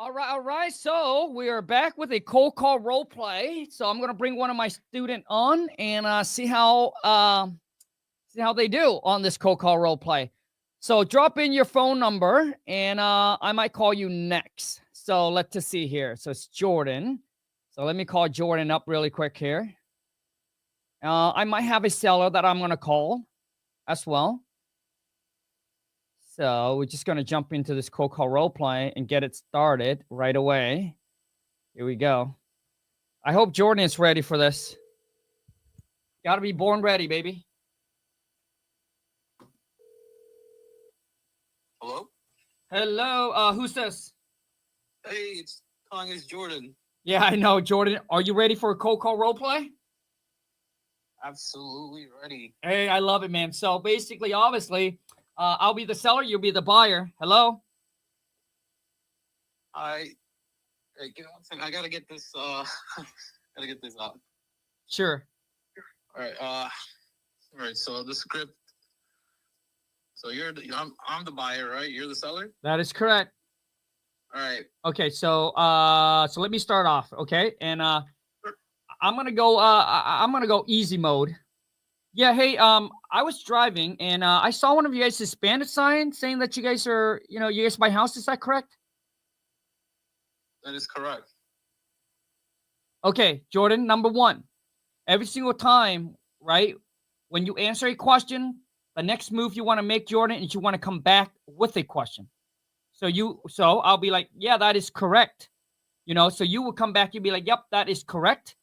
All right. So we are back with a cold call role play. So I'm gonna bring one of my student on and see how they do on this cold call role play. So drop in your phone number, and I might call you next. So let's just see here. So it's Jordan. So let me call Jordan up really quick here. I might have a seller that I'm gonna call as well. So we're just gonna jump into this cold call role play and get it started right away. Here we go. I hope Jordan is ready for this. Gotta be born ready, baby. Hello? Hello, who's this? Hey, it's Khang, it's Jordan. Yeah, I know, Jordan. Are you ready for a cold call role play? Absolutely ready. Hey, I love it, man. So basically, obviously, I'll be the seller, you'll be the buyer. Hello? Hey, give me one second. I gotta get this gotta get this out. Sure. Alright, so the script. So I'm the buyer, right? You're the seller? That is correct. All right. Okay, so let me start off, okay? And I'm gonna go easy mode. Yeah, hey, I was driving and I saw one of you guys' Spanish sign saying that you guys are, you guys buy houses. Is that correct? That is correct. Okay, Jordan, number one, every single time, right, when you answer a question, the next move you want to make, Jordan, is you want to come back with a question. So I'll be like, yeah, that is correct. So you will come back, you'll be like, yep, that is correct.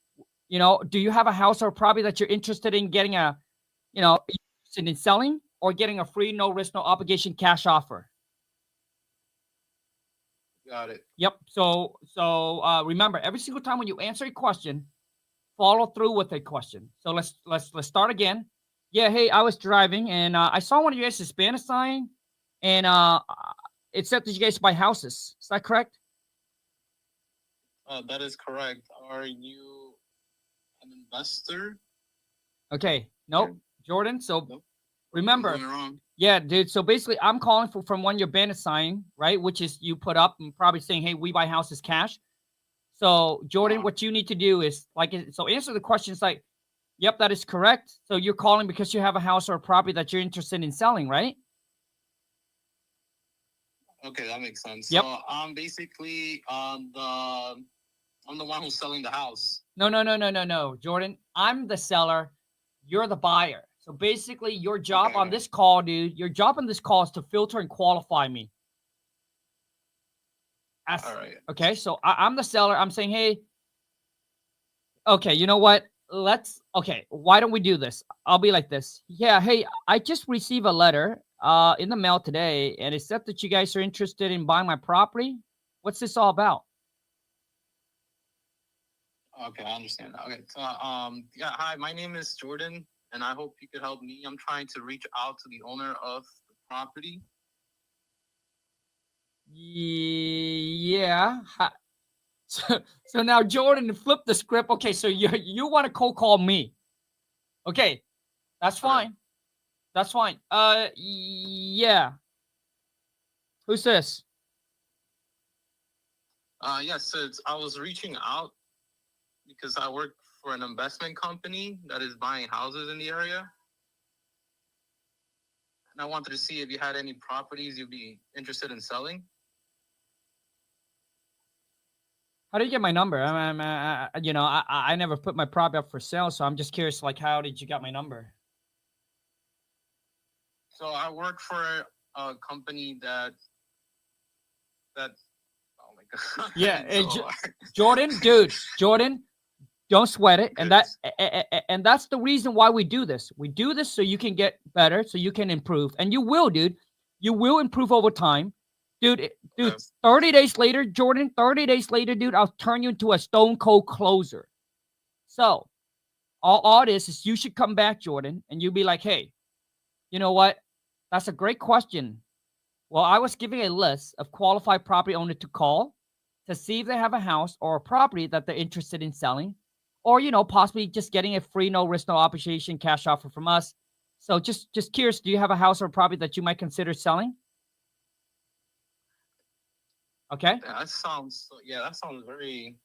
Do you have a house or property that you're interested in getting interested in selling or getting a free, no risk, no obligation cash offer? Got it. Yep. So remember, every single time when you answer a question, follow through with a question. So let's start again. Yeah, hey, I was driving and I saw one of you guys' Spanish sign, and it said that you guys buy houses. Is that correct? That is correct. Are you an investor? Okay. Nope. Jordan. So Nope. remember, Wrong. yeah, dude. So basically, I'm calling from one your Spanish sign, right? Which is you put up and probably saying, hey, we buy houses cash. So Jordan, what you need to do is answer the questions like, yep, that is correct. So you're calling because you have a house or a property that you're interested in selling, right? Okay, that makes sense. Yep. So I'm basically I'm the one who's selling the house. No, Jordan. I'm the seller. You're the buyer. So basically, your job on this call, dude, your job on this call is to filter and qualify me. All right. Okay, so I'm the seller. I'm saying, hey, okay, you know what? Why don't we do this? I'll be like this. Yeah, hey, I just received a letter in the mail today, and it said that you guys are interested in buying my property. What's this all about? Okay, I understand. Okay, so yeah, hi, my name is Jordan, and I hope you could help me. I'm trying to reach out to the owner of the property. Yeah. So now, Jordan, flip the script. Okay, so you want to cold call me? Okay, that's fine. That's fine. Yeah. Who's this? Yes, I was reaching out because I work for an investment company that is buying houses in the area. And I wanted to see if you had any properties you'd be interested in selling. How did you get my number? I never put my property up for sale, so I'm just curious, like, how did you get my number? So I work for a company that oh my god. Yeah, Jordan, don't sweat it. And that's the reason why we do this. We do this so you can get better, so you can improve. And you will, dude. You will improve over time. Dude, 30 days later, Jordan, 30 days later, dude, I'll turn you into a stone cold closer. So all this is you should come back, Jordan, and you'll be like, hey, you know what? That's a great question. Well, I was giving a list of qualified property owners to call to see if they have a house or a property that they're interested in selling, or, possibly just getting a free, no risk, no obligation cash offer from us. So just curious, do you have a house or a property that you might consider selling? Okay. That sounds very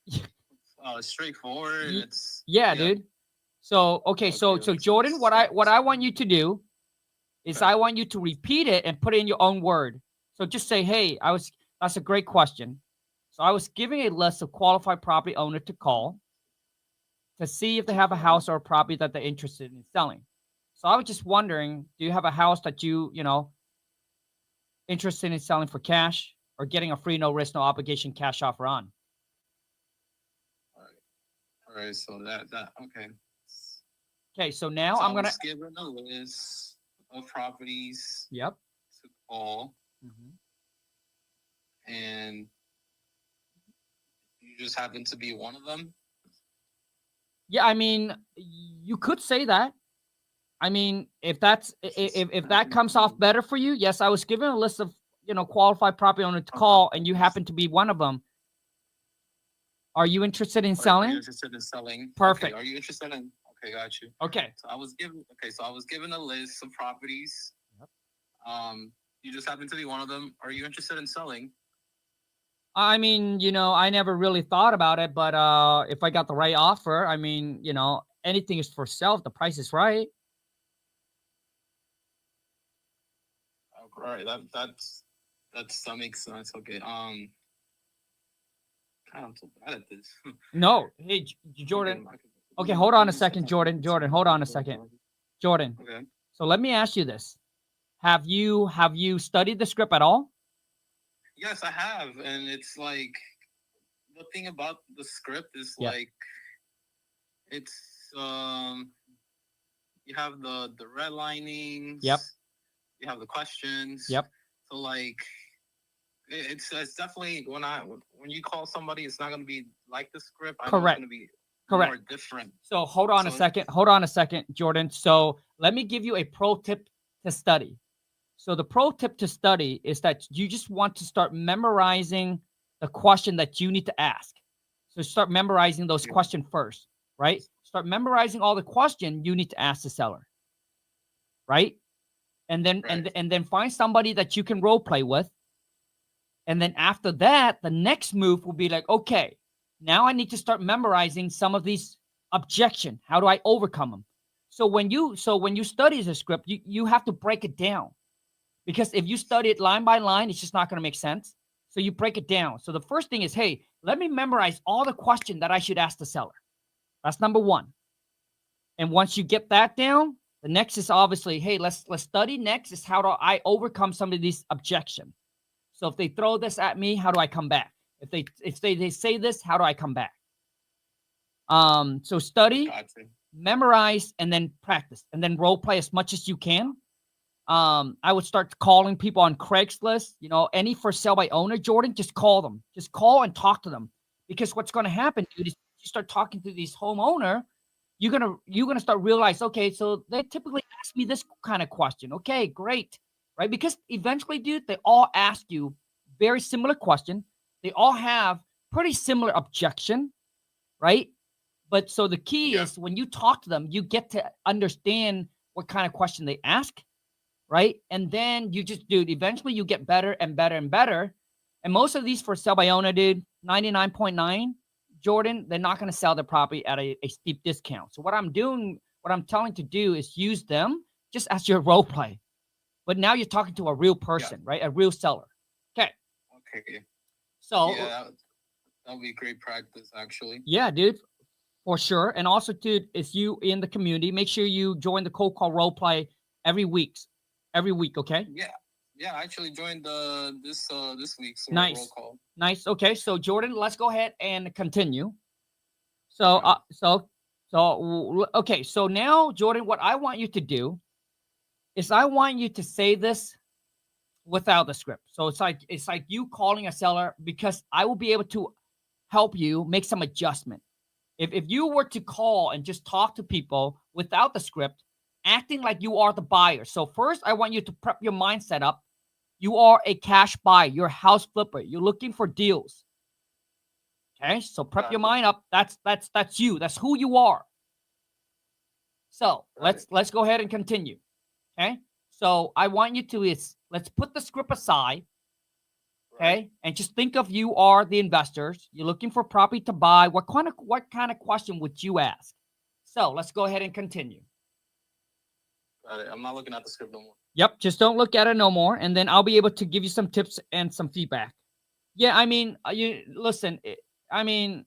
straightforward. Ye- It's Yeah, yeah. dude. So okay, so Okay, Jordan, what I want you to do is okay. I want you to repeat it and put it in your own word. So just say, hey, that's a great question. So I was giving a list of qualified property owner to call to see if they have a house or a property that they're interested in selling. So I was just wondering, do you have a house that interested in selling for cash or getting a free, no risk, no obligation cash offer on? All right. So that okay. Okay, so now So I'm I gonna. was given a list of properties Yep. to call, Mhm. and you just happen to be one of them. Yeah, I mean, you could say that. I mean, if that comes off better for you, yes, I was given a list of qualified property owner to call, and you happen to be one of them. Are you interested in Are you selling? interested in selling? Perfect. Okay, are you interested in? Okay, got you. Okay. So I was given. Okay, so I was given a list of properties. Yep. You just happen to be one of them. Are you interested in selling? I mean, I never really thought about it, but if I got the right offer, I mean, anything is for sale if the price is right. All right, that makes sense. Okay. God, I'm so bad at this. No, hey, Jordan. Okay, hold on a second, Jordan. Jordan, hold on a second, Jordan. Okay. So let me ask you this: Have you studied the script at all? Yes, I have, and it's like the thing about the script is Yeah. like it's you have the redlinings. Yep. You have the questions. Yep. So like it's definitely when you call somebody, it's not gonna be like the script. I know it's Correct. gonna be Correct. more different. So hold on a So- second. Hold on a second, Jordan. So let me give you a pro tip to study. So the pro tip to study is that you just want to start memorizing the question that you need to ask. So start memorizing those Yeah. questions first, right? Start memorizing all the question you need to ask the seller, right? And then Right. and then find somebody that you can role play with. And then after that, the next move will be like, okay, now I need to start memorizing some of these objection. How do I overcome them? So when you study the script, you have to break it down. Because if you study it line by line, it's just not going to make sense. So you break it down. So the first thing is, hey, let me memorize all the question that I should ask the seller. That's number one. And once you get that down, the next is obviously, hey, let's study next is how do I overcome some of these objections. So if they throw this at me, how do I come back? If they say this, how do I come back? So study, Gotcha. memorize, and then practice, and then role play as much as you can. I would start calling people on Craigslist, any for sale by owner, Jordan, just call them. Just call and talk to them. Because what's going to happen, dude, is you start talking to these homeowner, you're gonna start realize, okay, so they typically ask me this kind of question. Okay, great. Right? Because eventually, dude, they all ask you very similar question. They all have pretty similar objection, right? But so the key Yeah. is when you talk to them, you get to understand what kind of question they ask, right? And then you just, dude, eventually you get better and better and better. And most of these for sale by owner, dude, 99.9, Jordan, they're not going to sell their property at a steep discount. So what I'm telling to do is use them just as your role play. But now you're talking to a real person, right? A real seller. Okay. Okay. So Yeah, that would be great practice, actually. yeah, dude, for sure. And also, dude, is you in the community, make sure you join the cold call role play every week. Okay? Yeah. Yeah, I actually joined this week's Nice. roll call. Nice. Okay, so Jordan, let's go ahead and continue. So, okay. So now, Jordan, what I want you to do is I want you to say this without the script. So it's like you calling a seller because I will be able to help you make some adjustment. If you were to call and just talk to people without the script, acting like you are the buyer. So first, I want you to prep your mindset up. You are a cash buyer. You're a house flipper. You're looking for deals. Okay, so prep your mind up. That's you. That's who you are. So let's go ahead and continue. Okay, so I want you to let's put the script aside. Right. Okay, and just think of you are the investors. You're looking for property to buy. What kind of question would you ask? So let's go ahead and continue. Got it. I'm not looking at the script no more. Yep, just don't look at it no more, and then I'll be able to give you some tips and some feedback. Yeah, I mean, you listen. I mean,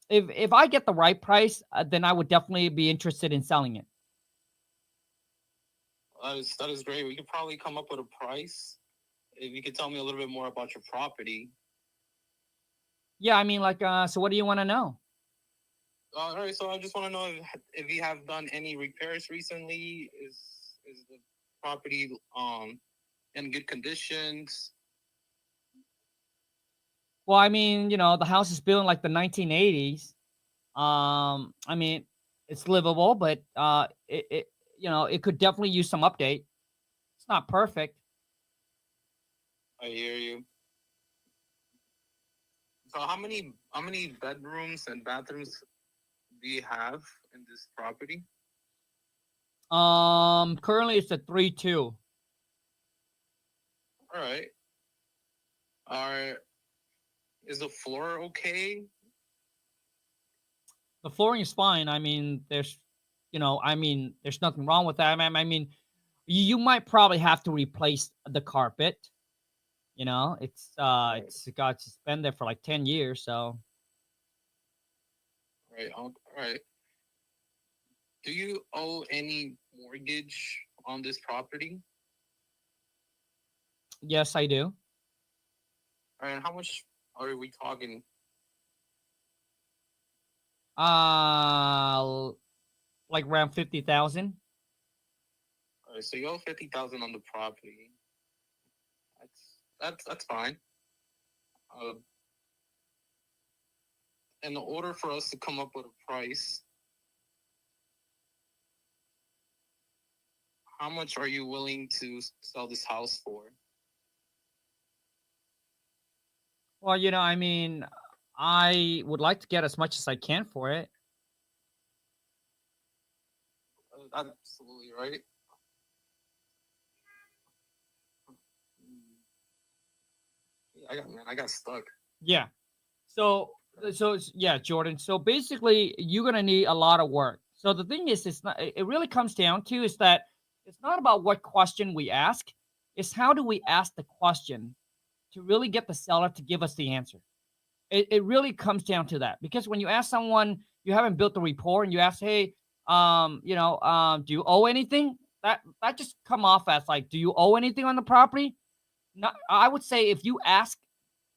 if I get the right price, then I would definitely be interested in selling it. That is great. We could probably come up with a price if you could tell me a little bit more about your property. Yeah, I mean, like, so what do you want to know? All right, so I just want to know if you have done any repairs recently. Is the property in good conditions? Well, I mean, the house is built in like the 1980s. I mean, it's livable, but it could definitely use some update. It's not perfect. I hear you. So how many bedrooms and bathrooms do you have in this property? Currently it's a 3-2. All right. Is the floor okay? The flooring is fine. I mean, there's there's nothing wrong with that. I mean, you might probably have to replace the carpet. It's it's been there for like 10 years, so. Right. All right. Do you owe any mortgage on this property? Yes, I do. All right. How much are we talking? Like around 50,000. All right. So you owe 50,000 on the property. That's fine. In order for us to come up with a price, how much are you willing to sell this house for? Well, I mean, I would like to get as much as I can for it. Absolutely right. I got stuck. Yeah. So yeah, Jordan. So basically, you're gonna need a lot of work. So the thing is, it's not. It really comes down to is that it's not about what question we ask. It's how do we ask the question to really get the seller to give us the answer. It really comes down to that, because when you ask someone, you haven't built the rapport, and you ask, hey, do you owe anything? That just come off as like, do you owe anything on the property? Not, I would say if you ask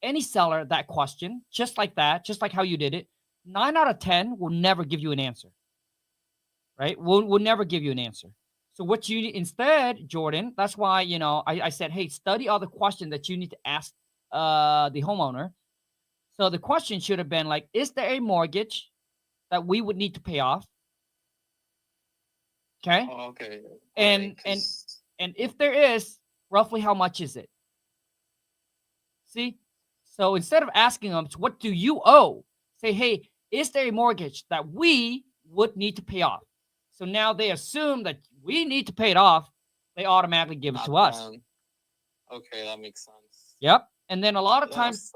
any seller that question, just like that, just like how you did it, 9 out of 10 will never give you an answer. Right? Will never give you an answer. So what you instead, Jordan, that's why, I said, hey, study all the questions that you need to ask the homeowner. So the question should have been like, is there a mortgage that we would need to pay off? Okay. Oh, okay. And if there is, roughly how much is it? See? So instead of asking them, what do you owe? Say, hey, is there a mortgage that we would need to pay off? So now they assume that we need to pay it off. They automatically give it to us. Okay, that makes sense. Yep. And then a lot of times,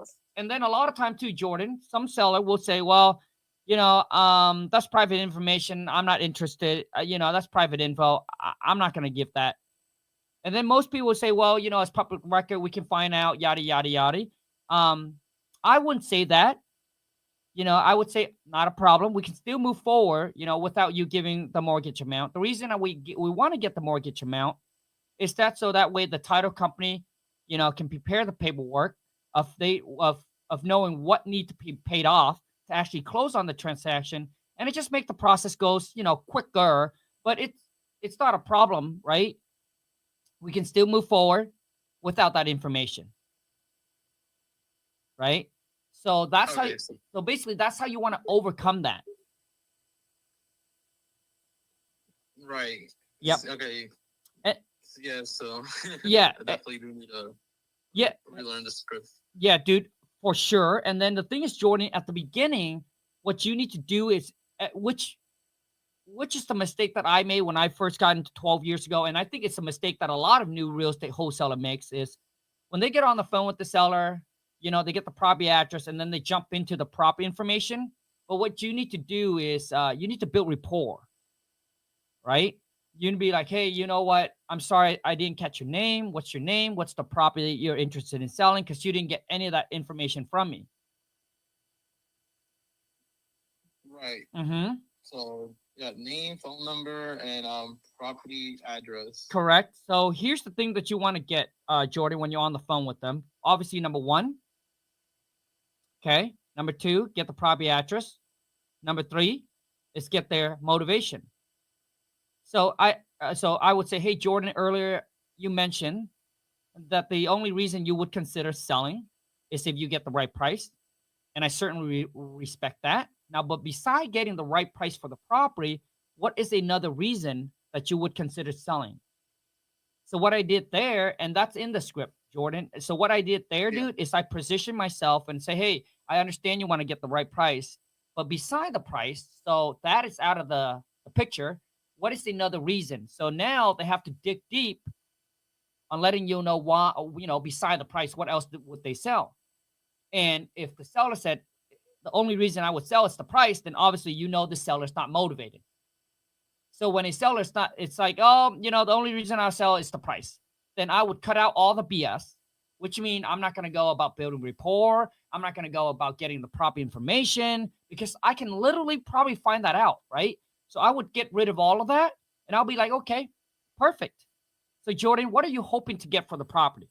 too, Jordan, some seller will say, well, that's private information. I'm not interested. That's private info. I'm not going to give that. And then most people will say, well, it's public record. We can find out, yada, yada, yada. I wouldn't say that. I would say not a problem. We can still move forward, without you giving the mortgage amount. The reason that we want to get the mortgage amount is that so that way the title company, can prepare the paperwork of knowing what need to be paid off to actually close on the transaction, and it just make the process goes, quicker. But it's not a problem, right? We can still move forward without that information, right? So that's how. So basically, that's how you want to overcome that. Right. Yep. Okay. Yeah. So. Yeah. I definitely do need to. Yeah. Relearn the script. Yeah, dude, for sure. And then the thing is, Jordan, at the beginning, what you need to do is, which is the mistake that I made when I first got into 12 years ago, and I think it's a mistake that a lot of new real estate wholesaler makes, is when they get on the phone with the seller, they get the property address and then they jump into the property information. But what you need to do is you need to build rapport, right? You need to be like, hey, you know what? I'm sorry, I didn't catch your name. What's your name? What's the property you're interested in selling? Because you didn't get any of that information from me. Right. Mm-hmm. So yeah, name, phone number, and property address. Correct. So here's the thing that you want to get, Jordan, when you're on the phone with them. Obviously, number one. Okay. Number two, get the property address. Number three is get their motivation. So I would say, hey, Jordan, earlier you mentioned that the only reason you would consider selling is if you get the right price. And I certainly respect that. Now, but beside getting the right price for the property, what is another reason that you would consider selling? So what I did there, and that's in the script, Jordan. So what I did there, dude, is I position myself and say, hey, I understand you want to get the right price, but beside the price, so that is out of the picture. What is another reason? So now they have to dig deep on letting you know why, beside the price, what else would they sell? And if the seller said, the only reason I would sell is the price, then obviously the seller's not motivated. So when a seller's not, it's like, oh, the only reason I'll sell is the price. Then I would cut out all the BS, which means I'm not going to go about building rapport. I'm not going to go about getting the proper information because I can literally probably find that out, right? So I would get rid of all of that and I'll be like, okay, perfect. So Jordan, what are you hoping to get for the property?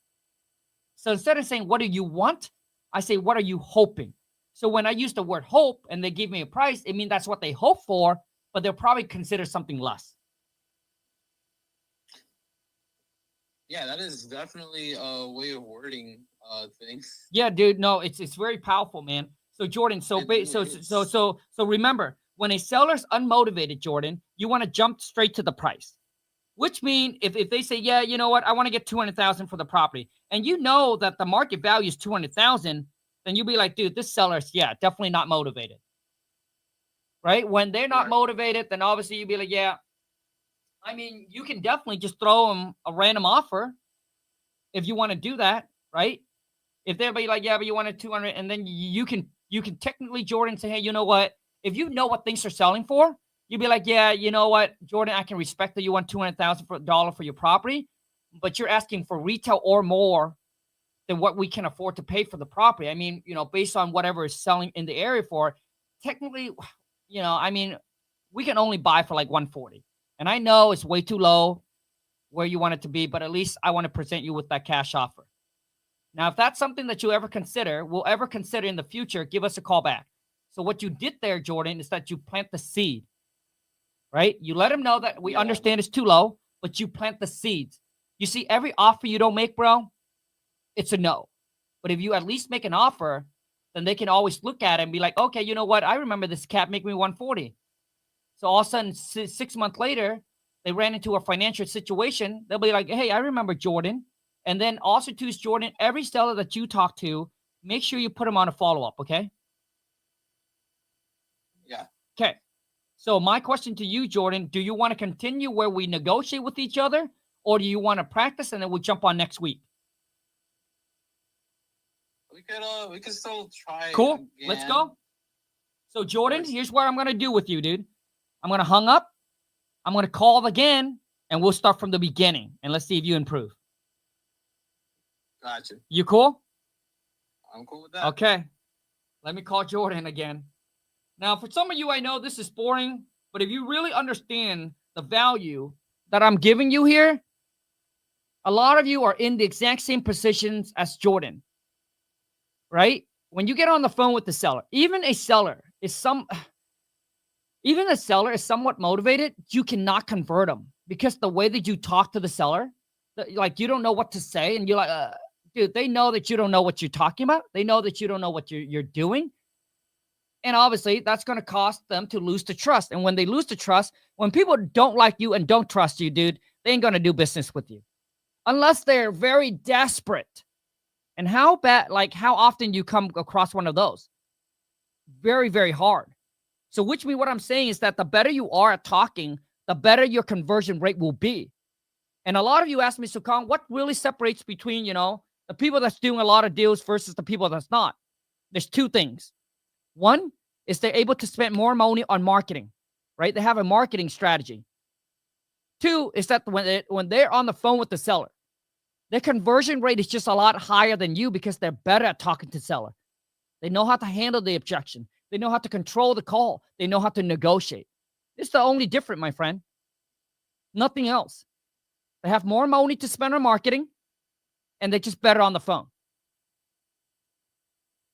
So instead of saying, what do you want? I say, what are you hoping? So when I use the word hope and they give me a price, it means that's what they hope for, but they'll probably consider something less. Yeah, that is definitely a way of wording things. Yeah, dude. No, it's very powerful, man. So Jordan, so remember, when a seller's unmotivated, Jordan, you want to jump straight to the price. Which means if they say, yeah, you know what, I want to get $200,000 for the property, and you know that the market value is $200,000, then you'll be like, dude, this seller's definitely not motivated. Right? When they're not motivated, then obviously you'll be like, yeah. I mean, you can definitely just throw them a random offer if you want to do that, right? If they'll be like, yeah, but you wanted 200, and then you can technically, Jordan, say, hey, you know what? If you know what things are selling for, you'd be like, yeah, you know what, Jordan, I can respect that you want $200,000 for your property, but you're asking for retail or more than what we can afford to pay for the property. I mean, based on whatever is selling in the area for, technically, I mean, we can only buy for like 140. And I know it's way too low where you want it to be, but at least I want to present you with that cash offer. Now, if that's something that you ever will ever consider in the future, give us a call back. So what you did there, Jordan, is that you plant the seed, right? You let them know that we understand it's too low, but you plant the seeds. You see, every offer you don't make, bro, it's a no. But if you at least make an offer, then they can always look at it and be like, okay, you know what? I remember this cap make me 140. So all of a sudden, 6 months later, they ran into a financial situation. They'll be like, hey, I remember Jordan. And then also, too, Jordan, every seller that you talk to, make sure you put them on a follow-up, okay? Yeah. Okay. So my question to you, Jordan, do you want to continue where we negotiate with each other, or do you want to practice and then we'll jump on next week? We could still try. Cool. Again. Let's go. So Jordan, here's what I'm going to do with you, dude. I'm going to hang up. I'm going to call again, and we'll start from the beginning, and let's see if you improve. Gotcha. You cool? I'm cool with that. Okay. Let me call Jordan again. Now, for some of you, I know this is boring, but if you really understand the value that I'm giving you here, a lot of you are in the exact same positions as Jordan, right? When you get on the phone with the seller, even a seller is somewhat motivated, you cannot convert them because the way that you talk to the seller, like you don't know what to say, and you're like, dude, they know that you don't know what you're talking about. They know that you don't know what you're doing. And obviously, that's going to cost them to lose the trust. And when they lose the trust, when people don't like you and don't trust you, dude, they ain't going to do business with you. Unless they're very desperate. And how often you come across one of those? Very, very hard. So which means what I'm saying is that the better you are at talking, the better your conversion rate will be. And a lot of you ask me, so Khang, what really separates between, The people that's doing a lot of deals versus the people that's not. There's two things. One is they're able to spend more money on marketing, right? They have a marketing strategy. Two is that when they're on the phone with the seller, their conversion rate is just a lot higher than you because they're better at talking to the seller. They know how to handle the objection. They know how to control the call. They know how to negotiate. It's the only difference, my friend. Nothing else. They have more money to spend on marketing, and they're just better on the phone.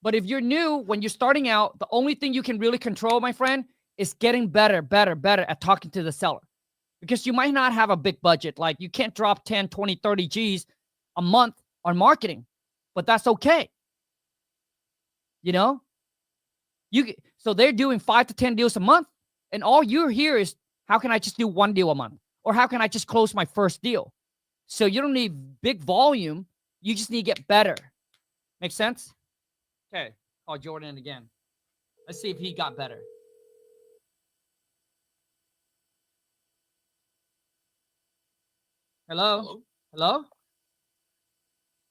But if you're new, when you're starting out, the only thing you can really control, my friend, is getting better at talking to the seller. Because you might not have a big budget. Like, you can't drop 10, 20, 30 G's a month on marketing. But that's okay. You know? So they're doing 5 to 10 deals a month. And all you hear is, how can I just do 1 deal a month? Or how can I just close my first deal? So you don't need big volume. You just need to get better. Make sense? Okay. Call Jordan again. Let's see if he got better. Hello? Hello? Hello?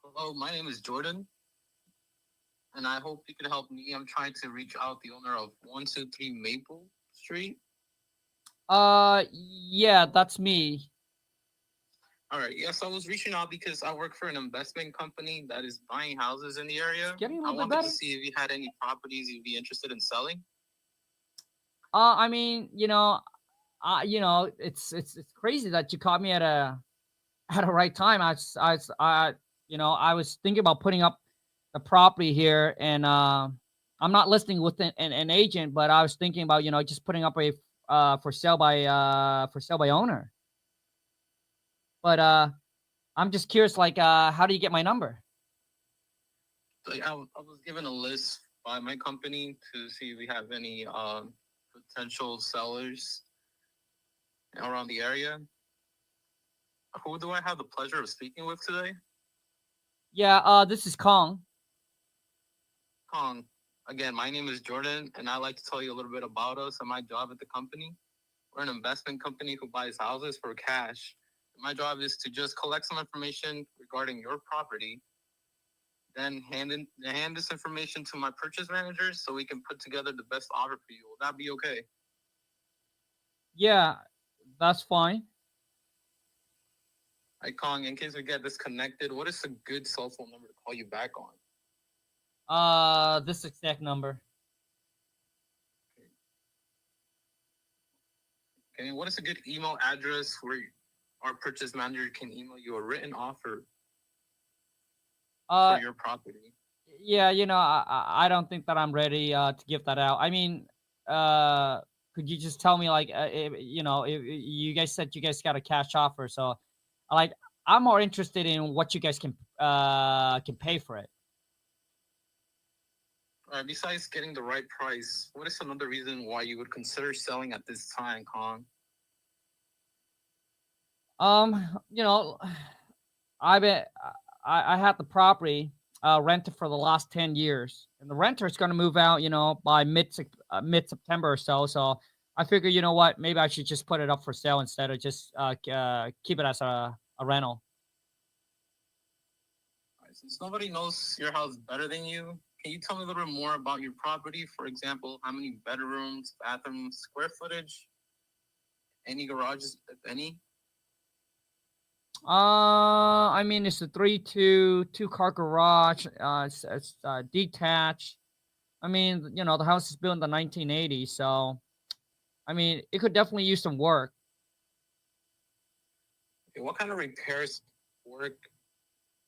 Hello, my name is Jordan. And I hope you can help me. I'm trying to reach out the owner of 123 Maple Street. Yeah, that's me. All right. Yes, I was reaching out because I work for an investment company that is buying houses in the area. It's getting a I little bit wanted better. to see if you had any properties you'd be interested in selling. I mean, it's crazy that you caught me at a right time. I was thinking about putting up the property here, and I'm not listing with an agent, but I was thinking about just putting up a for sale by owner. But I'm just curious, like, how do you get my number? So I was given a list by my company to see if we have any potential sellers around the area. Who do I have the pleasure of speaking with today? Yeah, this is Khang. Khang. Again, my name is Jordan, and I'd like to tell you a little bit about us and my job at the company. We're an investment company who buys houses for cash. My job is to just collect some information regarding your property, then hand this information to my purchase managers so we can put together the best offer for you. Will that be okay? Yeah, that's fine. Hi, Khang. In case we get disconnected, what is a good cell phone number to call you back on? This exact number. Okay. What is a good email address where our purchase manager can email you a written offer for your property? Yeah, I don't think that I'm ready to give that out. I mean, could you just tell me, like, if you guys said you guys got a cash offer, so like, I'm more interested in what you guys can pay for it. All right. Besides getting the right price, what is another reason why you would consider selling at this time, Khang? I had the property rented for the last 10 years, and the renter is going to move out, by mid September or so. So I figure, you know what, maybe I should just put it up for sale instead of just keep it as a rental. All right, since nobody knows your house better than you, can you tell me a little bit more about your property? For example, how many bedrooms, bathrooms, square footage, any garages, if any? I mean, it's a 2-car garage. It's detached. I mean, the house is built in the 1980s, so I mean, it could definitely use some work. Okay, what kind of repairs, work,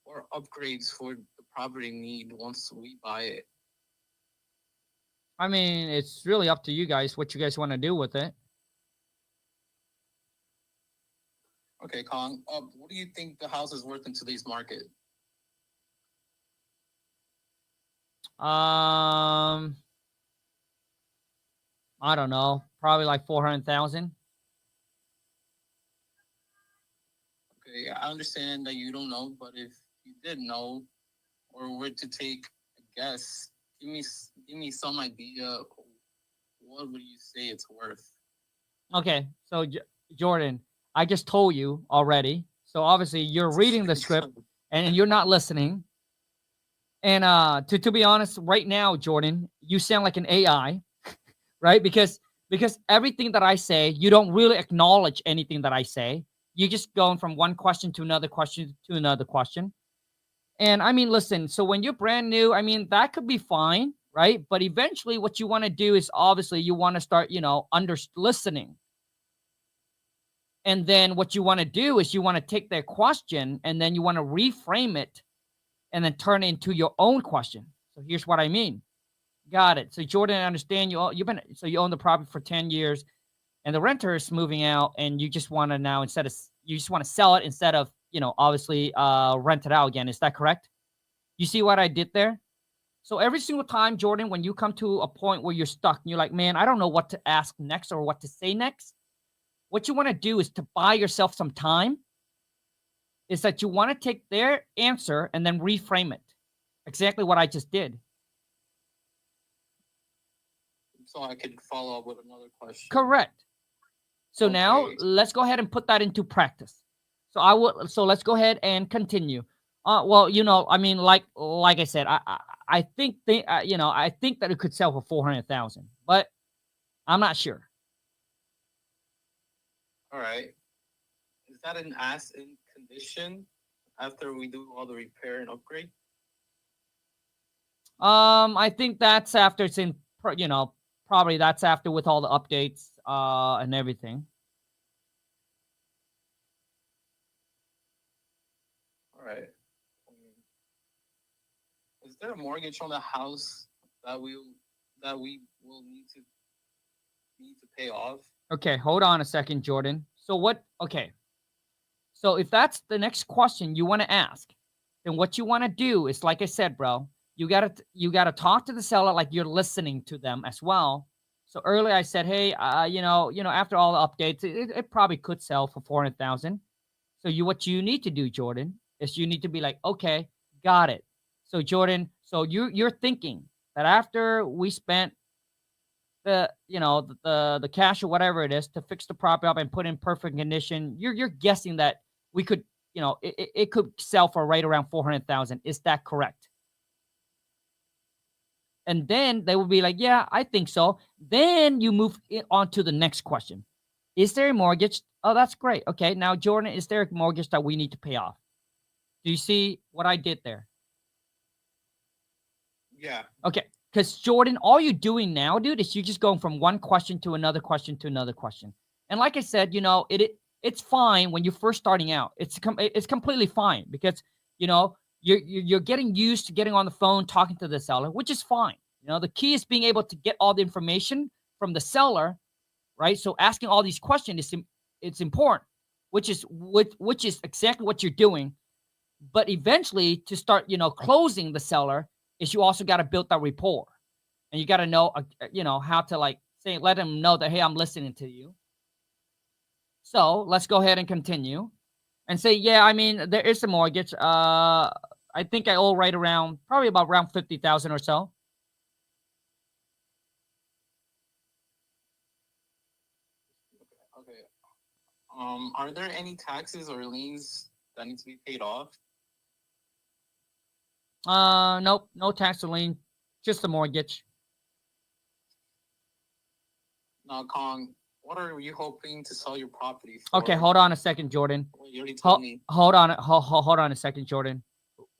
or upgrades would the property need once we buy it? I mean, it's really up to you guys what you guys want to do with it. Okay, Khang, what do you think the house is worth in today's market? I don't know, probably like 400,000. Okay, I understand that you don't know, but if you did know, or were to take a guess, give me some idea. What would you say it's worth? Okay, so Jordan, I just told you already. So obviously you're reading the script and you're not listening. And to be honest, right now, Jordan, you sound like an AI, right? Because everything that I say, you don't really acknowledge anything that I say. You're just going from one question to another question to another question. And I mean, listen, so when you're brand new, I mean, that could be fine, right? But eventually what you want to do is obviously you want to start, under listening. And then what you want to do is you want to take their question and then you want to reframe it and then turn it into your own question. So here's what I mean. Got it. So Jordan, I understand you own the property for 10 years and the renter is moving out and you just want to now you just want to sell it instead of, obviously rent it out again. Is that correct? You see what I did there? So every single time, Jordan, when you come to a point where you're stuck and you're like, man, I don't know what to ask next or what to say next, what you want to do is to buy yourself some time, is that you want to take their answer and then reframe it. Exactly what I just did. So I could follow up with another question. Correct. So now Okay. let's go ahead and put that into practice. So let's go ahead and continue. Well, I mean, like I said, I think I think that it could sell for 400,000, but I'm not sure. All right. Is that an as-in condition after we do all the repair and upgrade? I think that's after it's in, probably that's after with all the updates and everything. All right. Is there a mortgage on the house that we will need to pay off? Okay, hold on a second, Jordan. Okay. So if that's the next question you want to ask, then what you want to do is, like I said, bro, you gotta talk to the seller like you're listening to them as well. So earlier I said, hey, after all the updates, it probably could sell for 400,000. So what you need to do, Jordan, is you need to be like, okay, got it. So Jordan, so you're thinking that after we spent the cash or whatever it is to fix the property up and put in perfect condition, you're guessing that we could, it could sell for right around 400,000. Is that correct? And then they will be like, yeah, I think so. Then you move on to the next question. Is there a mortgage? Oh, that's great. Okay, now Jordan, is there a mortgage that we need to pay off? Do you see what I did there? Yeah. Okay, because Jordan, all you're doing now, dude, is you're just going from one question to another question to another question. And like I said, it's fine when you're first starting out. It's completely fine because you're getting used to getting on the phone talking to the seller, which is fine. The key is being able to get all the information from the seller, right? So asking all these questions it's important, which is exactly what you're doing. But eventually, to start, closing the seller, is you also got to build that rapport, and you got to know, how to let them know that, hey, I'm listening to you. So let's go ahead and continue, and say, yeah, I mean, there is a mortgage. I think I owe right around probably about around 50,000 or so. Okay. Are there any taxes or liens that need to be paid off? Nope, no tax or lien, just the mortgage. Now, Khang, what are you hoping to sell your property for? Okay, hold on a second, Jordan. Well, you already told me. Hold on a second, Jordan.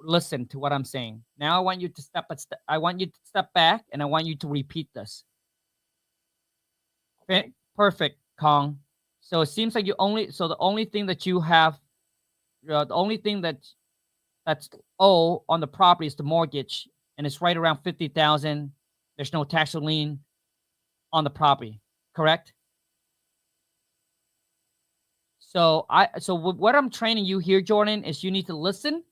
Listen to what I'm saying. Now I want you to step back, and I want you to repeat this. Okay. Perfect, Khang. So it seems like the only thing that you have, the only thing that's owe on the property is the mortgage, and it's right around 50,000. There's no tax or lien on the property, correct? So what I'm training you here, Jordan, is you need to listen,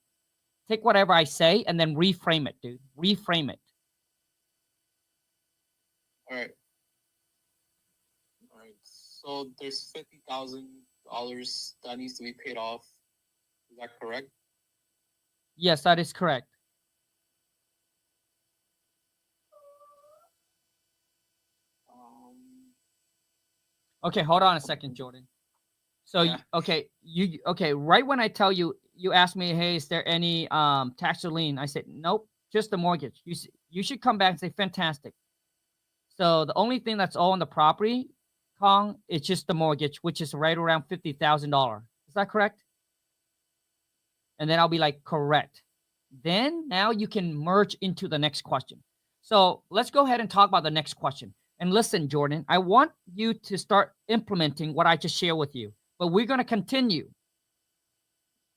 take whatever I say, and then reframe it, dude. Reframe it. All right. So there's $50,000 that needs to be paid off. Is that correct? Yes, that is correct. Okay, hold on a second, Jordan. So Yeah. okay, right when I tell you, you asked me, hey, is there any tax or lien? I said, nope. just the mortgage. You should come back and say, fantastic. So the only thing that's all on the property, Khang, is just the mortgage, which is right around $50,000. Is that correct? And then I'll be like, correct. Then now you can merge into the next question. So let's go ahead and talk about the next question. And listen, Jordan, I want you to start implementing what I just shared with you, but we're going to continue.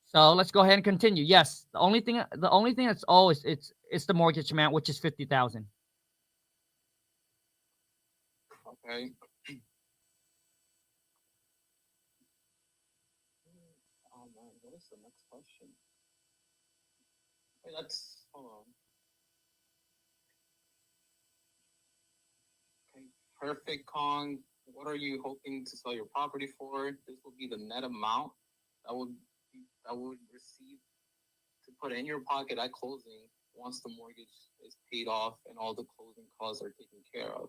So let's go ahead and continue. Yes, the only thing that's always it's the mortgage amount, which is 50,000. Okay. Oh man, what is the next question? Wait, hold on. Okay, perfect, Khang. What are you hoping to sell your property for? This will be the net amount that would receive to put in your pocket at closing once the mortgage is paid off and all the closing costs are taken care of.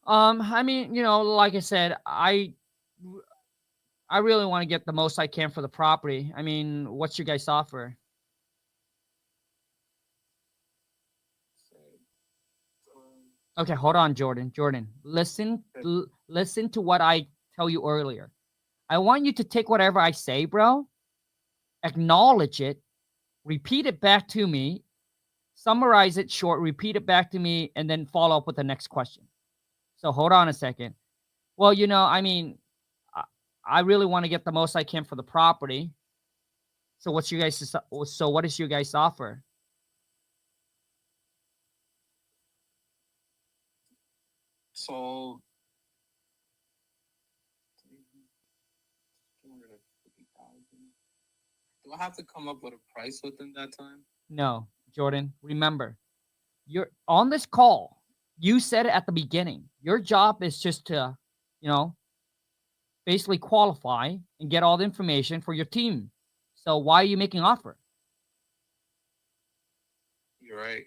I mean, like I said, I really want to get the most I can for the property. I mean, what's your guys' offer? Okay, hold on, Jordan. Listen to what I tell you earlier. I want you to take whatever I say, bro, acknowledge it, repeat it back to me, summarize it short, repeat it back to me, and then follow up with the next question. So hold on a second. Well, I mean, I really want to get the most I can for the property. So what is your guys' offer? So do I have to come up with a price within that time? No, Jordan, remember, you're on this call. You said it at the beginning. Your job is just to, basically qualify and get all the information for your team. So why are you making offer? You're right.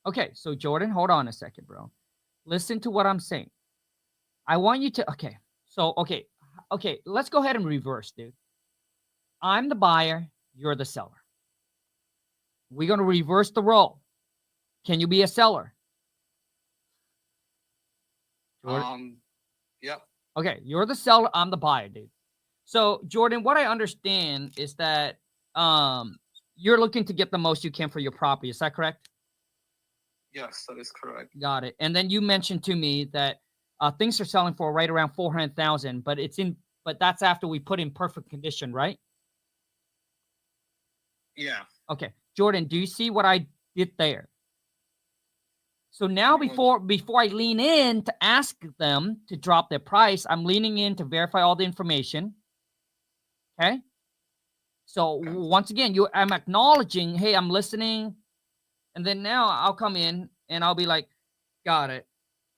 Okay, so Jordan, hold on a second, bro. Listen to what I'm saying. I want you to, okay, let's go ahead and reverse, dude. I'm the buyer, you're the seller. We're going to reverse the role. Can you be a seller? Jordan? Yep. Okay, you're the seller, I'm the buyer, dude. So, Jordan, what I understand is that you're looking to get the most you can for your property. Is that correct? Yes, that is correct. Got it. And then you mentioned to me that things are selling for right around 400,000, but that's after we put in perfect condition, right? Yeah. Okay, Jordan, do you see what I did there? So now before I lean in to ask them to drop their price, I'm leaning in to verify all the information. Okay. So once again, I'm acknowledging, hey, I'm listening. And then now I'll come in and I'll be like, got it.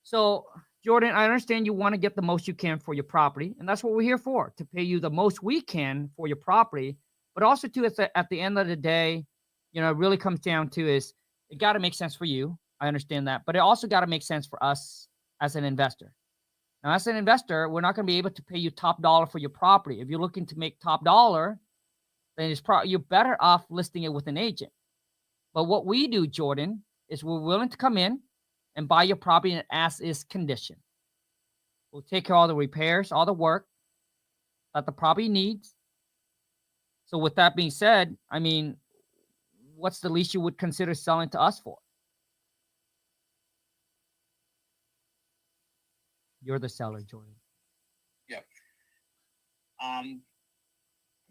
So Jordan, I understand you want to get the most you can for your property. And that's what we're here for, to pay you the most we can for your property. But also too, at the end of the day, it really comes down to is it got to make sense for you. I understand that. But it also got to make sense for us as an investor. Now, as an investor, we're not going to be able to pay you top dollar for your property. If you're looking to make top dollar, then you're better off listing it with an agent. But what we do, Jordan, is we're willing to come in and buy your property in as is condition. We'll take care of all the repairs, all the work that the property needs. So with that being said, I mean, what's the least you would consider selling to us for? You're the seller, Jordan. Yeah.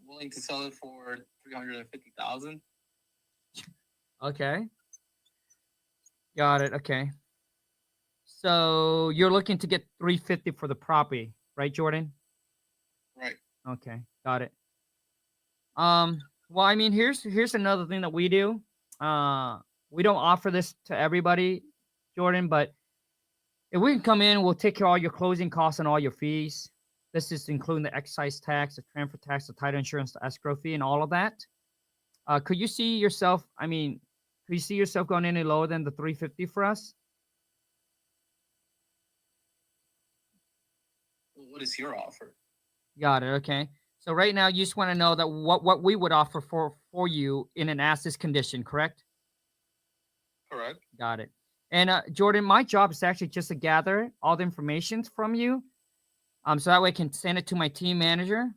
Willing to sell it for $350,000. Okay. Got it. Okay. So you're looking to get $350 for the property, right, Jordan? Right. Okay. Got it. Well, I mean, here's another thing that we do. We don't offer this to everybody, Jordan, but if we can come in, we'll take care of all your closing costs and all your fees. This is including the excise tax, the transfer tax, the title insurance, the escrow fee, and all of that. Could you see yourself? I mean, could you see yourself going any lower than the $350 for us? What is your offer? Got it. Okay. So right now, you just want to know that what we would offer for for you in an as-is condition, correct? Correct. Got it. And Jordan, my job is actually just to gather all the information from you, so that way I can send it to my team manager,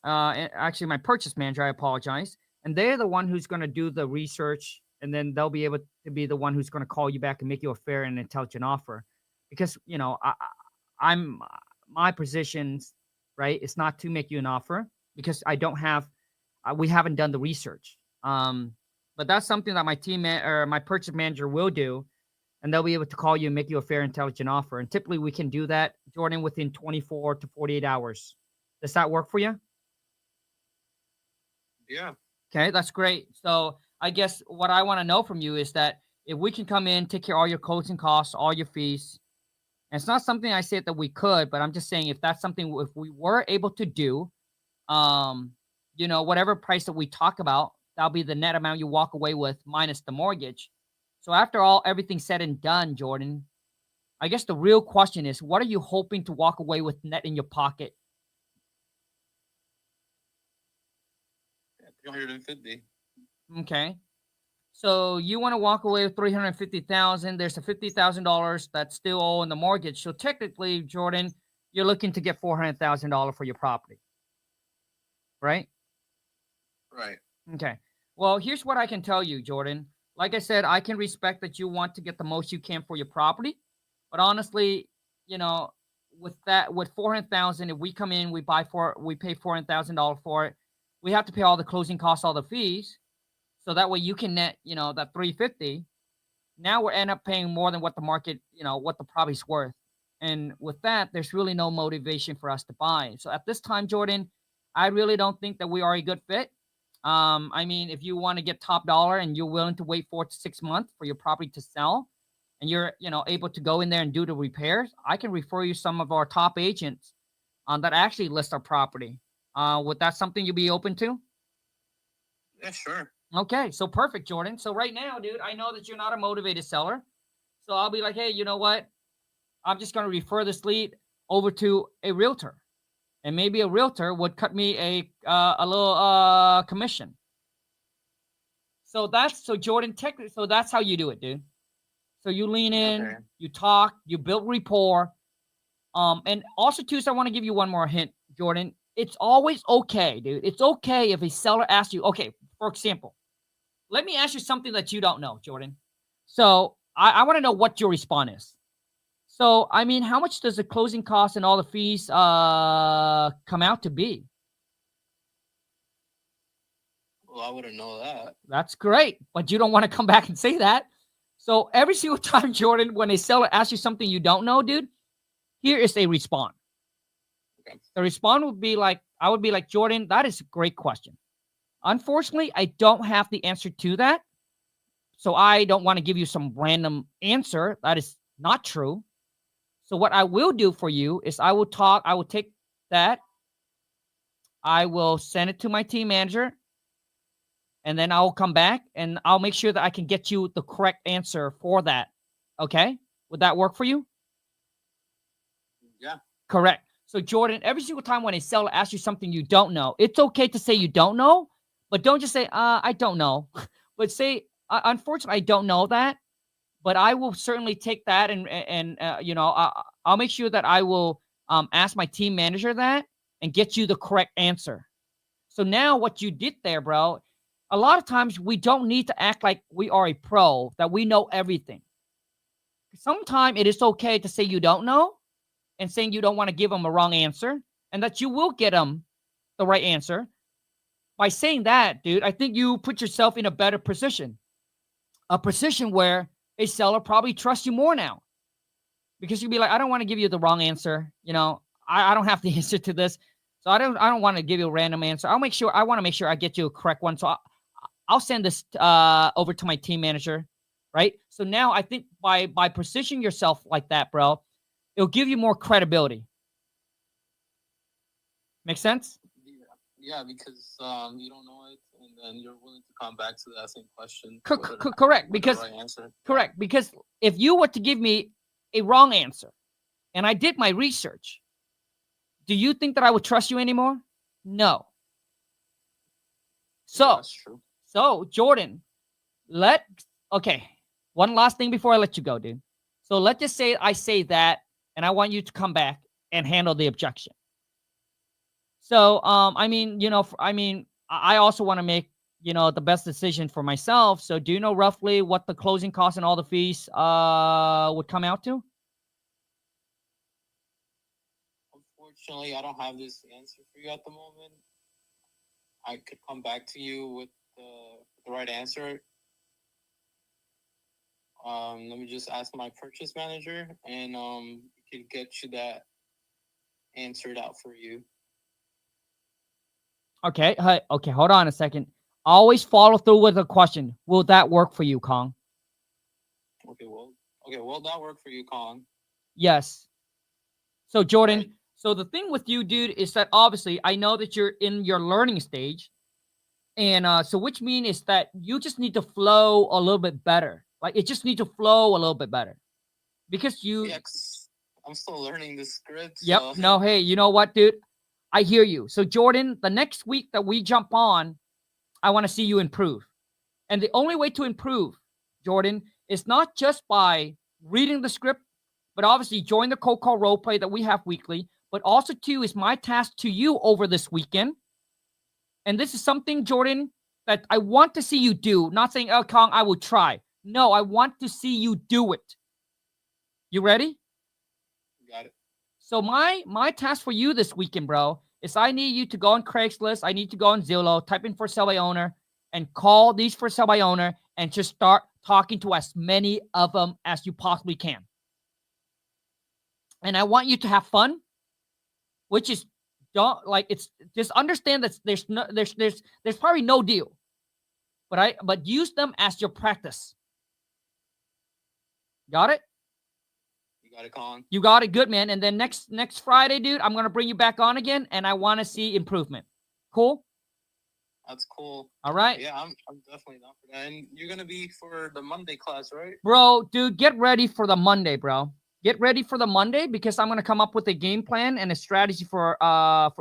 actually my purchase manager. I apologize, and they're the one who's going to do the research, and then they'll be able to be the one who's going to call you back and make you a fair and intelligent offer, because I'm my positions, right? It's not to make you an offer because I don't have, we haven't done the research. But that's something that my team or my purchase manager will do, and they'll be able to call you and make you a fair, intelligent offer. And typically we can do that, Jordan, within 24 to 48 hours. Does that work for you? Yeah. Okay, that's great. So I guess what I want to know from you is that if we can come in, take care of all your closing costs, all your fees, and it's not something I said that we could, but I'm just saying if that's something, if we were able to do, whatever price that we talk about, that'll be the net amount you walk away with minus the mortgage. So after all, everything's said and done, Jordan, I guess the real question is, what are you hoping to walk away with net in your pocket? 350. Okay. So you want to walk away with $350,000. There's a $50,000 that's still owing the mortgage. So technically, Jordan, you're looking to get $400,000 for your property, right? Right. Okay. Well, here's what I can tell you, Jordan. Like I said, I can respect that you want to get the most you can for your property, but honestly, with that, with $400,000, if we come in, we pay $400,000 for it. We have to pay all the closing costs, all the fees. So that way you can net, that $350. Now we're end up paying more than what the market, what the property's worth. And with that, there's really no motivation for us to buy. So at this time, Jordan, I really don't think that we are a good fit. I mean, if you want to get top dollar and you're willing to wait 4 to 6 months for your property to sell, and you're, able to go in there and do the repairs, I can refer you some of our top agents that actually list our property. Would that something you'd be open to? Yeah, sure. Okay, so perfect, Jordan. So right now, dude, I know that you're not a motivated seller. So I'll be like, hey, you know what? I'm just going to refer this lead over to a realtor. And maybe a realtor would cut me a little commission. So Jordan, technically, so that's how you do it, dude. So you lean in, okay. You talk, you build rapport. And also, too, so I want to give you one more hint, Jordan. It's always okay, dude. It's okay if a seller asks you, okay, for example, let me ask you something that you don't know, Jordan. So I want to know what your response is. So, I mean, how much does the closing costs and all the fees come out to be? Well, I wouldn't know that. That's great, but you don't want to come back and say that. So every single time, Jordan, when a seller asks you something you don't know, dude, here is a response. Okay. The response would be like, I would be like, Jordan, that is a great question. Unfortunately, I don't have the answer to that. So I don't want to give you some random answer that is not true. So what I will do for you is I will take that. I will send it to my team manager. And then I'll come back and I'll make sure that I can get you the correct answer for that. Okay? Would that work for you? Yeah. Correct. So Jordan, every single time when a seller asks you something you don't know, it's okay to say you don't know, but don't just say, I don't know. But say, unfortunately, I don't know that. But I will certainly take that and I'll make sure that I will ask my team manager that and get you the correct answer. So now what you did there, bro, a lot of times we don't need to act like we are a pro, that we know everything. Sometimes it is okay to say you don't know and saying you don't want to give them a wrong answer and that you will get them the right answer. By saying that, dude, I think you put yourself in a better position, a position where a seller probably trusts you more now because you'd be like, I don't want to give you the wrong answer. I don't have the answer to this. So I don't want to give you a random answer. I want to make sure I get you a correct one. So I'll send this over to my team manager. Right. So now I think by positioning yourself like that, bro, it'll give you more credibility. Make sense? Yeah, because you don't know it, and then you're willing to come back to that same question. Correct, because correct, because if you were to give me a wrong answer, and I did my research, do you think that I would trust you anymore? No. So, yeah, that's true. So Jordan, okay. One last thing before I let you go, dude. So let's just say I say that, and I want you to come back and handle the objection. So, I mean, I also want to make, the best decision for myself. So do you know roughly what the closing costs and all the fees would come out to? Unfortunately, I don't have this answer for you at the moment. I could come back to you with the right answer. Let me just ask my purchase manager, and we could get you that answered out for you. Okay, okay, hold on a second. Always follow through with a question. Will that work for you, Khang? Okay, will that work for you, Khang? Yes. So Jordan, Right. so the thing with you, dude, is that obviously I know that you're in your learning stage, and so which means is that you just need to flow a little bit better. Like it just need to flow a little bit better because you. Yeah, 'cause I'm still learning the script. Yep. So. No. Hey, you know what, dude? I hear you. So Jordan, the next week that we jump on, I want to see you improve. And the only way to improve, Jordan, is not just by reading the script, but obviously join the cold call role play that we have weekly. But also, too, is my task to you over this weekend. And this is something, Jordan, that I want to see you do. Not saying, oh, Khang, I will try. No, I want to see you do it. You ready? Got it. So my task for you this weekend, bro, is I need you to go on Craigslist. I need to go on Zillow, type in for sale by owner, and call these for sale by owner, and just start talking to as many of them as you possibly can. And I want you to have fun, which is don't like it's just understand that there's probably no deal, but use them as your practice. Got it? You got it, Khang. You got it, good man. And then next Friday, dude, I'm gonna bring you back on again, and I want to see improvement. Cool. That's cool. All right. Yeah, I'm definitely down for that. And you're gonna be for the Monday class, right? Bro, dude, get ready for the Monday, bro. Get ready for the Monday because I'm gonna come up with a game plan and a strategy for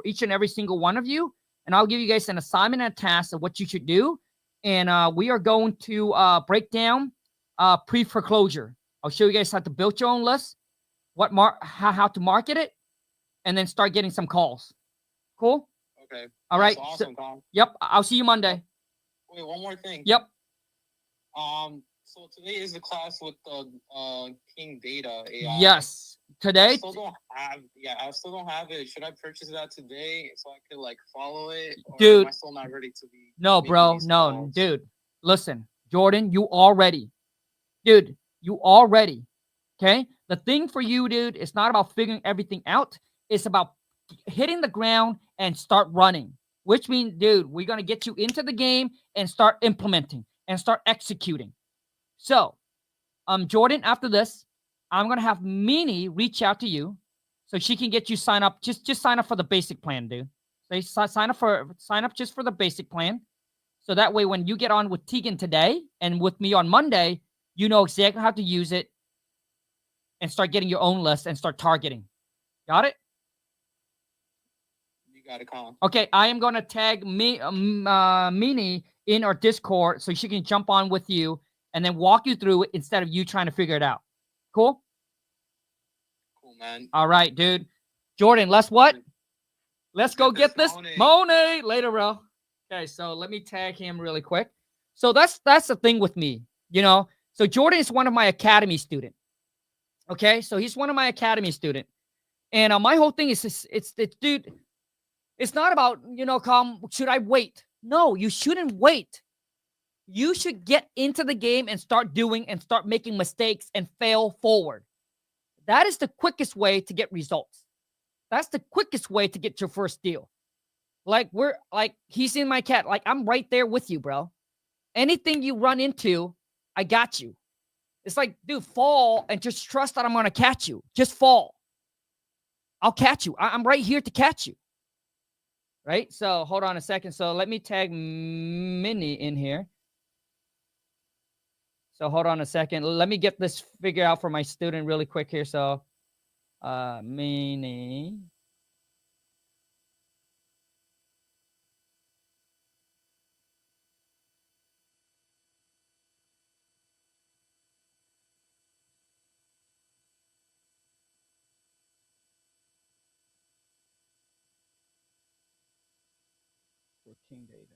each and every single one of you, and I'll give you guys an assignment and a task of what you should do, and we are going to break down pre-foreclosure. I'll show you guys how to build your own list, how to market it, and then start getting some calls. Cool. Okay. All right. That's awesome, Khang. Yep. I'll see you Monday. Wait, one more thing. Yep. So today is the class with the King Data AI. Yes. Today. I still don't have it. Should I purchase that today so I could like follow it? Or dude, am I still not ready to be? No, bro. No, calls? Dude. Listen, Jordan, you all ready. Dude, you all ready. Okay? The thing for you, dude, it's not about figuring everything out. It's about hitting the ground and start running. Which means, dude, we're going to get you into the game and start implementing and start executing. So, Jordan, after this, I'm going to have Meanie reach out to you so she can get you sign up. Just sign up for the basic plan, dude. Sign up just for the basic plan. So that way, when you get on with Tegan today and with me on Monday, you know exactly how to use it and start getting your own list and start targeting. Got it? You got it, Khang. Okay, I am going to tag Meanie in our Discord so she can jump on with you and then walk you through it instead of you trying to figure it out. Cool? Cool, man. All right, dude. Jordan, let's what? Let's go get this money later, bro. Okay, so let me tag him really quick. So that's the thing with me, you know. So Jordan is one of my academy student. Okay, so he's one of my academy student, and my whole thing is it's dude. It's not about should I wait? No, you shouldn't wait. You should get into the game and start doing and start making mistakes and fail forward. That is the quickest way to get results. That's the quickest way to get your first deal. Like he's in my cat. Like I'm right there with you, bro. Anything you run into, I got you. It's like, dude, fall and just trust that I'm gonna catch you. Just fall. I'll catch you. I'm right here to catch you. Right? So hold on a second. So let me tag Minnie in here. So hold on a second. Let me get this figured out for my student really quick here. So Minnie. King David.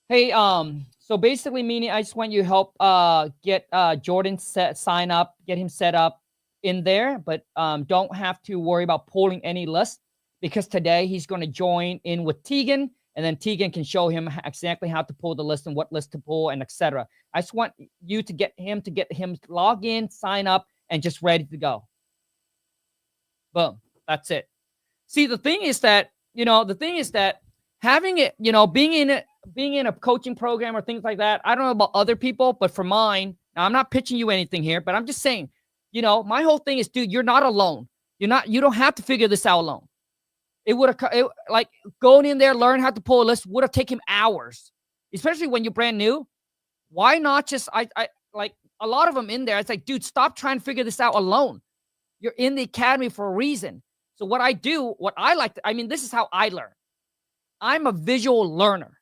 Hey, so basically, meaning I just want you to help get Jordan sign up, get him set up in there, but don't have to worry about pulling any list, because today he's going to join in with Tegan, and then Tegan can show him exactly how to pull the list and what list to pull and etc. I just want you to get him log in, sign up, and just ready to go. Boom. That's it. See, the thing is that having it, being in a coaching program or things like that, I don't know about other people, but for mine, now I'm not pitching you anything here, but I'm just saying, my whole thing is, dude, you're not alone. You don't have to figure this out alone. It would have, like, going in there, learn how to pull a list would have taken hours, especially when you're brand new. Why not just, I like a lot of them in there. It's like, dude, stop trying to figure this out alone. You're in the academy for a reason. So what I do, this is how I learn. I'm a visual learner.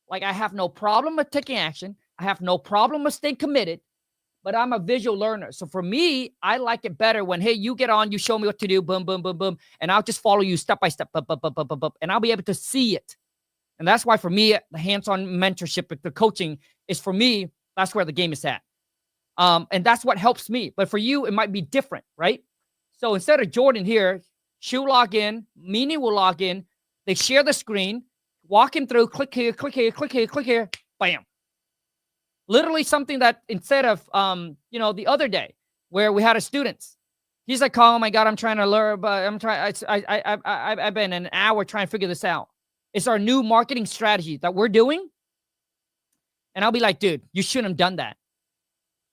Like, I have no problem with taking action. I have no problem with staying committed, but I'm a visual learner. So for me, I like it better when, hey, you get on, you show me what to do, boom, boom, boom, boom, and I'll just follow you step by step, and I'll be able to see it. And that's why for me, the hands-on mentorship, the coaching is, for me, that's where the game is at. And that's what helps me. But for you, it might be different, right? So instead of Jordan here, she'll log in, Meanie will log in, they share the screen, walk him through, click here, click here, click here, click here, bam. Literally something that instead of, the other day where we had a student, he's like, oh my God, I'm trying to learn, but I've been an hour trying to figure this out. It's our new marketing strategy that we're doing. And I'll be like, dude, you shouldn't have done that.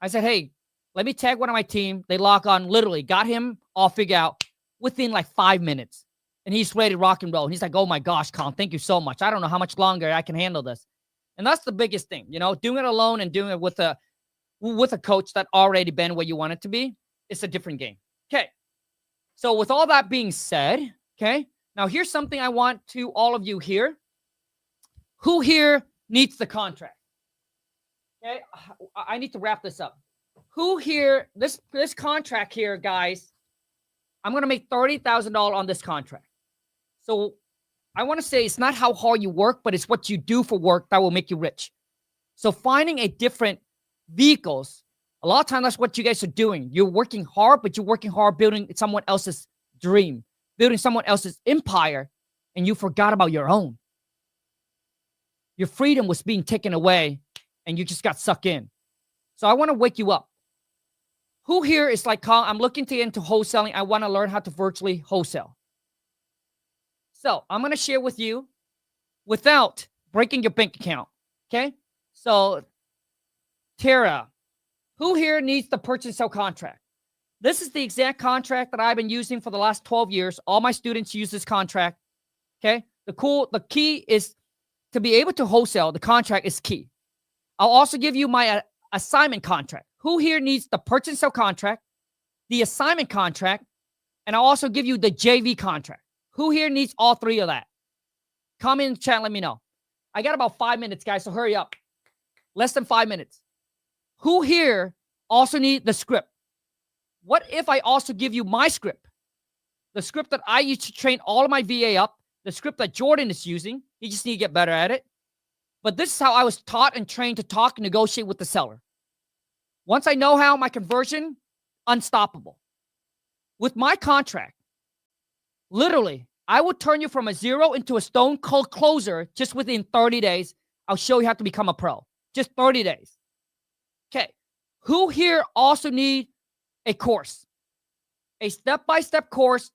I said, hey, let me tag one of my team. They log on, literally got him all figured out within like 5 minutes. And he's ready to rock and roll. And he's like, oh my gosh, Khang, thank you so much. I don't know how much longer I can handle this. And that's the biggest thing, doing it alone and doing it with a coach that already been where you want it to be. It's a different game. Okay. So with all that being said, okay, now here's something I want to all of you here. Who here needs the contract? Okay. I need to wrap this up. Who here, this contract here, guys, I'm going to make $30,000 on this contract. So I want to say it's not how hard you work, but it's what you do for work that will make you rich. So finding a different vehicles, a lot of times that's what you guys are doing. You're working hard, but you're working hard building someone else's dream, building someone else's empire, and you forgot about your own. Your freedom was being taken away, and you just got sucked in. So I want to wake you up. Who here is like, I'm looking to get into wholesaling. I want to learn how to virtually wholesale. So I'm going to share with you without breaking your bank account. Okay. So Tara, who here needs the purchase and sell contract? This is the exact contract that I've been using for the last 12 years. All my students use this contract. Okay. The key is to be able to wholesale. The contract is key. I'll also give you my assignment contract. Who here needs the purchase and sell contract, the assignment contract, and I'll also give you the JV contract? Who here needs all three of that? Comment in the chat, let me know. I got about 5 minutes, guys, so hurry up. Less than 5 minutes. Who here also need the script? What if I also give you my script? The script that I use to train all of my VA up, the script that Jordan is using. He just need to get better at it. But this is how I was taught and trained to talk and negotiate with the seller. Once I know how, my conversion, unstoppable. With my contract, literally, I will turn you from a zero into a stone cold closer just within 30 days. I'll show you how to become a pro. Just 30 days. Okay. Who here also need a course? A step-by-step course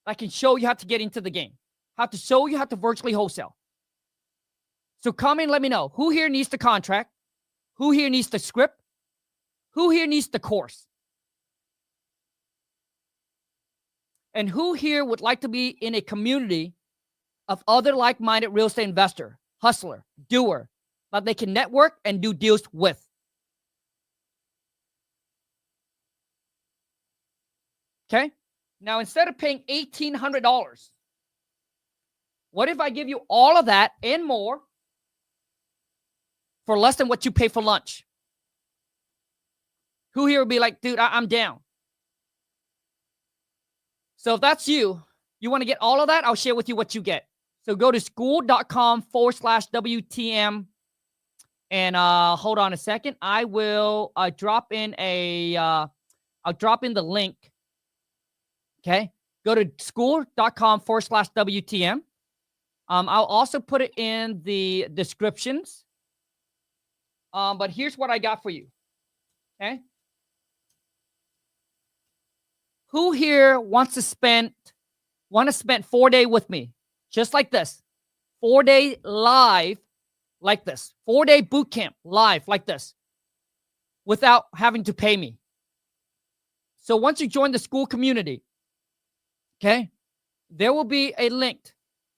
that can show you how to get into the game. How to show you how to virtually wholesale. So come in, let me know. Who here needs the contract? Who here needs the script? Who here needs the course? And who here would like to be in a community of other like-minded real estate investor, hustler, doer, that they can network and do deals with? Okay? Now, instead of paying $1,800, what if I give you all of that and more for less than what you pay for lunch? Who here would be like, dude, I'm down? So if that's you, you want to get all of that, I'll share with you what you get. So go to school.com/WTM. And hold on a second. I will drop in I'll drop in the link. Okay. Go to school.com/WTM. I'll also put it in the descriptions. But here's what I got for you. Okay. Who here wants to spend 4 days with me? Just like this. 4 day live like this. 4 day boot camp live like this. Without having to pay me. So once you join the school community, okay, there will be a link.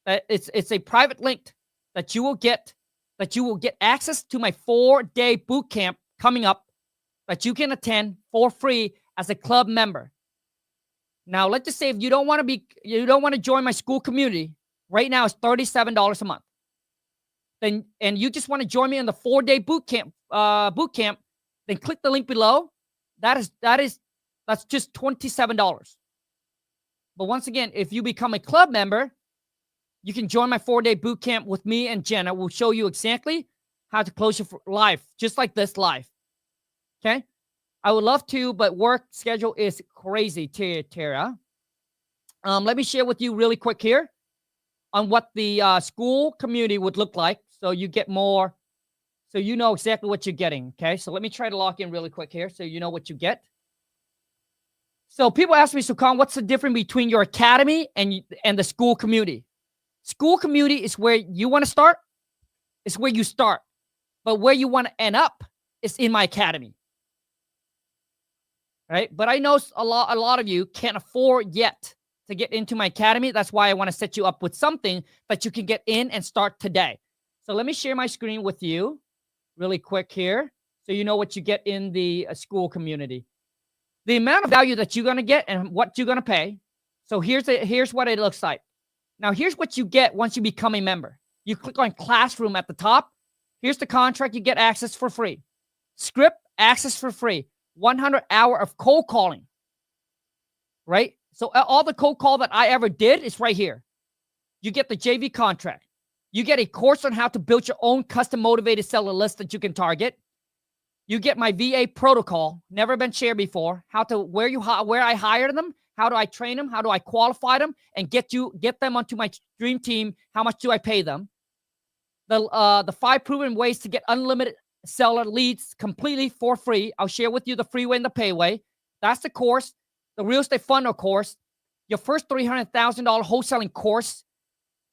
It's a private link that you will get access to my 4 day boot camp coming up that you can attend for free as a club member. Now, let's just say if you don't want to join my school community, right now it's $37 a month. And you just want to join me in the 4 day boot camp, then click the link below. That's just $27. But once again, if you become a club member, you can join my 4 day boot camp with me and Jenna. We'll show you exactly how to close your live, just like this live. Okay? I would love to, but work schedule is crazy, Tara. Let me share with you really quick here on what the school community would look like, so you get more, so you know exactly what you're getting. Okay, so let me try to lock in really quick here, so you know what you get. So people ask me, so Khang, what's the difference between your academy and the school community? School community is where you want to start. It's where you start, but where you want to end up is in my academy. Right? But I know a lot of you can't afford yet to get into my academy. That's why I want to set you up with something that you can get in and start today. So let me share my screen with you really quick here, so you know what you get in the school community. The amount of value that you're going to get and what you're going to pay. So here's what it looks like. Now, here's what you get once you become a member. You click on Classroom at the top. Here's the contract. You get access for free. Script, access for free. 100 hours of cold calling, right? So all the cold call that I ever did is right here. You get the JV contract. You get a course on how to build your own custom motivated seller list that you can target. You get my VA protocol, never been shared before. Where I hire them, how do I train them, how do I qualify them, and get them onto my dream team. How much do I pay them? The 5 proven ways to get unlimited seller leads completely for free. I'll share with you the free way and the pay way. That's the course. The real estate funnel course. Your first $300,000 wholesaling course.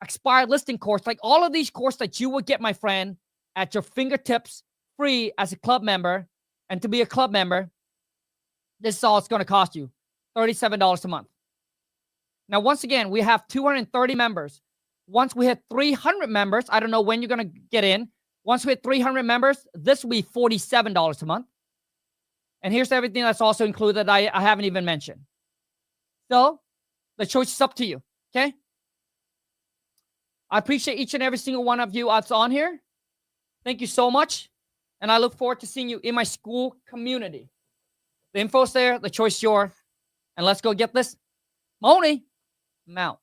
Expired listing course. Like all of these courses that you will get, my friend, at your fingertips, free as a club member. And to be a club member, this is all it's going to cost you. $37 a month. Now, once again, we have 230 members. Once we hit 300 members, I don't know when you're going to get in. Once we hit 300 members, this will be $47 a month. And here's everything that's also included that I haven't even mentioned. So the choice is up to you, okay? I appreciate each and every single one of you that's on here. Thank you so much. And I look forward to seeing you in my school community. The info's there. The choice is yours. And let's go get this money. I'm out.